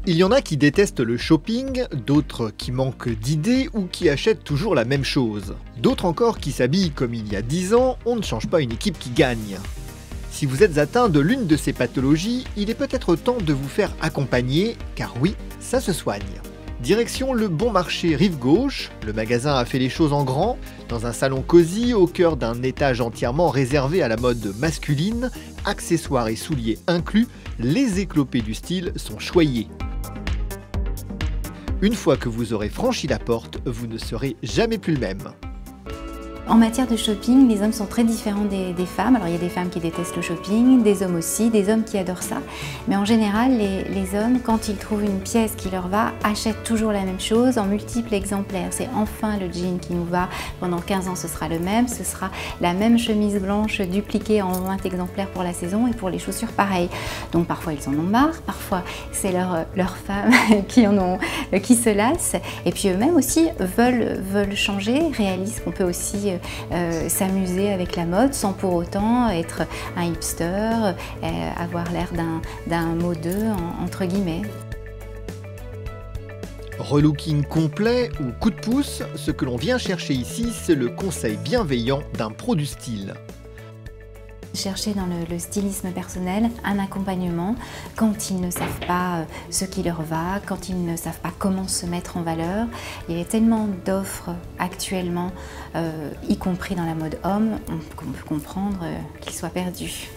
Il y en a qui détestent le shopping, d'autres qui manquent d'idées ou qui achètent toujours la même chose. D'autres encore qui s'habillent comme il y a 10 ans, on ne change pas une équipe qui gagne. Si vous êtes atteint de l'une de ces pathologies, il est peut-être temps de vous faire accompagner, car oui, ça se soigne. Direction le Bon Marché Rive Gauche, le magasin a fait les choses en grand, dans un salon cosy au cœur d'un étage entièrement réservé à la mode masculine, accessoires et souliers inclus, les éclopés du style sont choyés. Une fois que vous aurez franchi la porte, vous ne serez jamais plus le même. En matière de shopping, les hommes sont très différents des femmes. Alors il y a des femmes qui détestent le shopping, des hommes aussi, des hommes qui adorent ça. Mais en général, les hommes, quand ils trouvent une pièce qui leur va, achètent toujours la même chose en multiples exemplaires. C'est enfin le jean qui nous va, pendant 15 ans ce sera le même, ce sera la même chemise blanche dupliquée en 20 exemplaires pour la saison et pour les chaussures pareil. Donc parfois ils en ont marre, parfois c'est leur femme qui se lasse. Et puis eux-mêmes aussi veulent changer, réalisent qu'on peut aussi s'amuser avec la mode sans pour autant être un hipster, avoir l'air d'un modeux entre guillemets. Relooking complet ou coup de pouce, ce que l'on vient chercher ici, c'est le conseil bienveillant d'un pro du style. Chercher dans le stylisme personnel un accompagnement quand ils ne savent pas ce qui leur va, quand ils ne savent pas comment se mettre en valeur. Il y a tellement d'offres actuellement, y compris dans la mode homme, qu'on peut comprendre qu'ils soient perdus.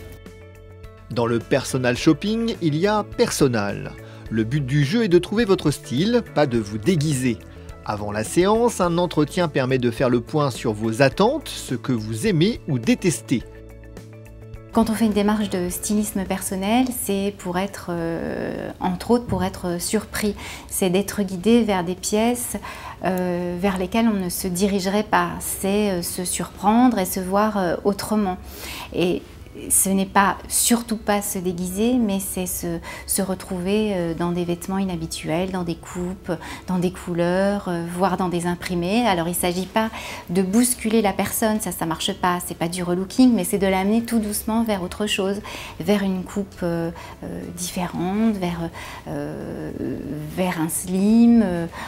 Dans le personal shopping, il y a Personal. Le but du jeu est de trouver votre style, pas de vous déguiser. Avant la séance, un entretien permet de faire le point sur vos attentes, ce que vous aimez ou détestez. Quand on fait une démarche de stylisme personnel, c'est pour être, entre autres, pour être surpris. C'est d'être guidé vers des pièces vers lesquelles on ne se dirigerait pas. C'est se surprendre et se voir autrement. Et ce n'est pas, surtout pas se déguiser, mais c'est se retrouver dans des vêtements inhabituels, dans des coupes, dans des couleurs, voire dans des imprimés. Alors il ne s'agit pas de bousculer la personne, ça marche pas, c'est pas du relooking, mais c'est de l'amener tout doucement vers autre chose, vers une coupe différente, vers un slim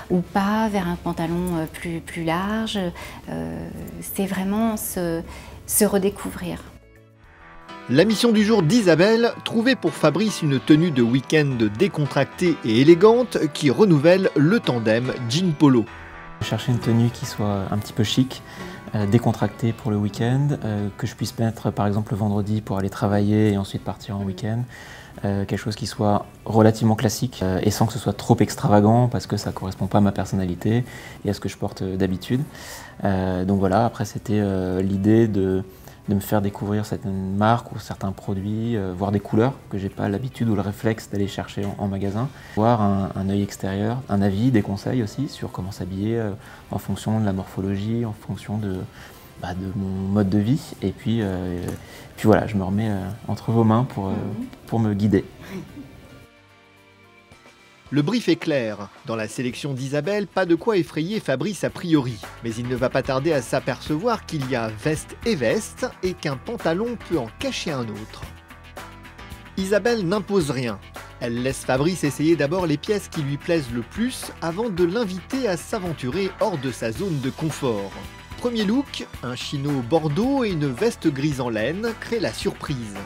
ou pas, vers un pantalon plus large. C'est vraiment se redécouvrir. La mission du jour d'Isabelle, trouver pour Fabrice une tenue de week-end décontractée et élégante qui renouvelle le tandem jean-polo. Je cherchais une tenue qui soit un petit peu chic, décontractée pour le week-end, que je puisse mettre par exemple le vendredi pour aller travailler et ensuite partir en week-end. Quelque chose qui soit relativement classique et sans que ce soit trop extravagant parce que ça ne correspond pas à ma personnalité et à ce que je porte d'habitude. Donc voilà, après c'était l'idée de me faire découvrir certaines marques ou certains produits, voir des couleurs que j'ai pas l'habitude ou le réflexe d'aller chercher en magasin. Voir un œil extérieur, un avis, des conseils aussi sur comment s'habiller en fonction de la morphologie, en fonction de mon mode de vie. Et puis voilà, je me remets entre vos mains pour me guider. Le brief est clair. Dans la sélection d'Isabelle, pas de quoi effrayer Fabrice a priori. Mais il ne va pas tarder à s'apercevoir qu'il y a veste et veste et qu'un pantalon peut en cacher un autre. Isabelle n'impose rien. Elle laisse Fabrice essayer d'abord les pièces qui lui plaisent le plus avant de l'inviter à s'aventurer hors de sa zone de confort. Premier look, un chino bordeaux et une veste grise en laine créent la surprise.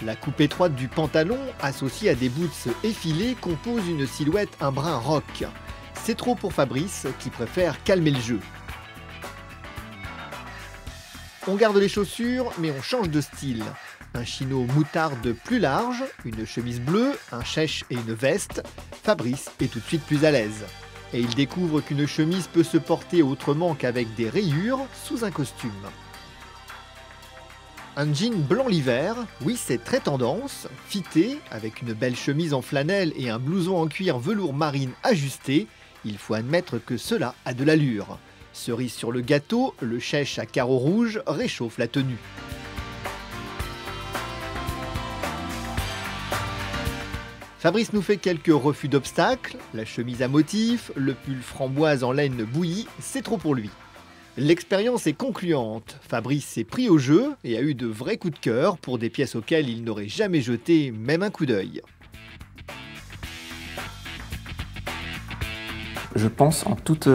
La coupe étroite du pantalon, associée à des boots effilés, compose une silhouette un brin rock. C'est trop pour Fabrice, qui préfère calmer le jeu. On garde les chaussures, mais on change de style. Un chino moutarde plus large, une chemise bleue, un chèche et une veste. Fabrice est tout de suite plus à l'aise. Et il découvre qu'une chemise peut se porter autrement qu'avec des rayures sous un costume. Un jean blanc l'hiver, oui c'est très tendance, fité, avec une belle chemise en flanelle et un blouson en cuir velours marine ajusté, il faut admettre que cela a de l'allure. Cerise sur le gâteau, le chèche à carreaux rouges réchauffe la tenue. Fabrice nous fait quelques refus d'obstacles, la chemise à motif, le pull framboise en laine bouillie, c'est trop pour lui. L'expérience est concluante. Fabrice s'est pris au jeu et a eu de vrais coups de cœur pour des pièces auxquelles il n'aurait jamais jeté même un coup d'œil. Je pense en toute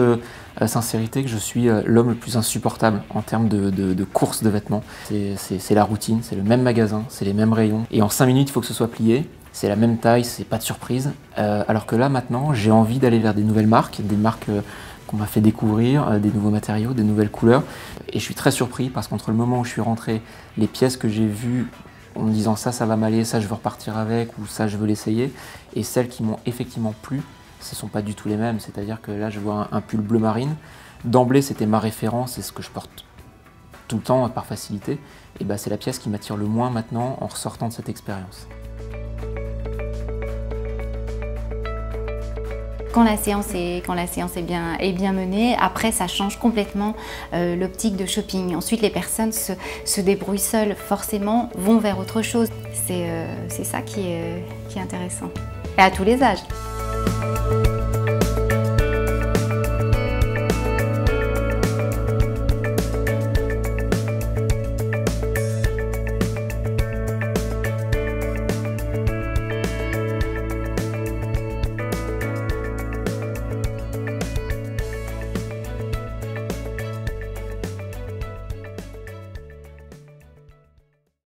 sincérité que je suis l'homme le plus insupportable en termes de course de vêtements. C'est la routine, c'est le même magasin, c'est les mêmes rayons. Et en 5 minutes, il faut que ce soit plié. C'est la même taille, c'est pas de surprise. Alors que là, maintenant, j'ai envie d'aller vers des nouvelles marques, des marques qu'on m'a fait découvrir, des nouveaux matériaux, des nouvelles couleurs. Et je suis très surpris parce qu'entre le moment où je suis rentré, les pièces que j'ai vues en me disant ça va m'aller, ça je veux repartir avec ou ça je veux l'essayer, et celles qui m'ont effectivement plu, ce ne sont pas du tout les mêmes. C'est-à-dire que là je vois un pull bleu marine. D'emblée c'était ma référence, c'est ce que je porte tout le temps par facilité. Et bah, c'est la pièce qui m'attire le moins maintenant en ressortant de cette expérience. Quand la séance est bien menée, après ça change complètement l'optique de shopping. Ensuite les personnes se débrouillent seules, forcément vont vers autre chose. C'est ça qui est intéressant. Et à tous les âges.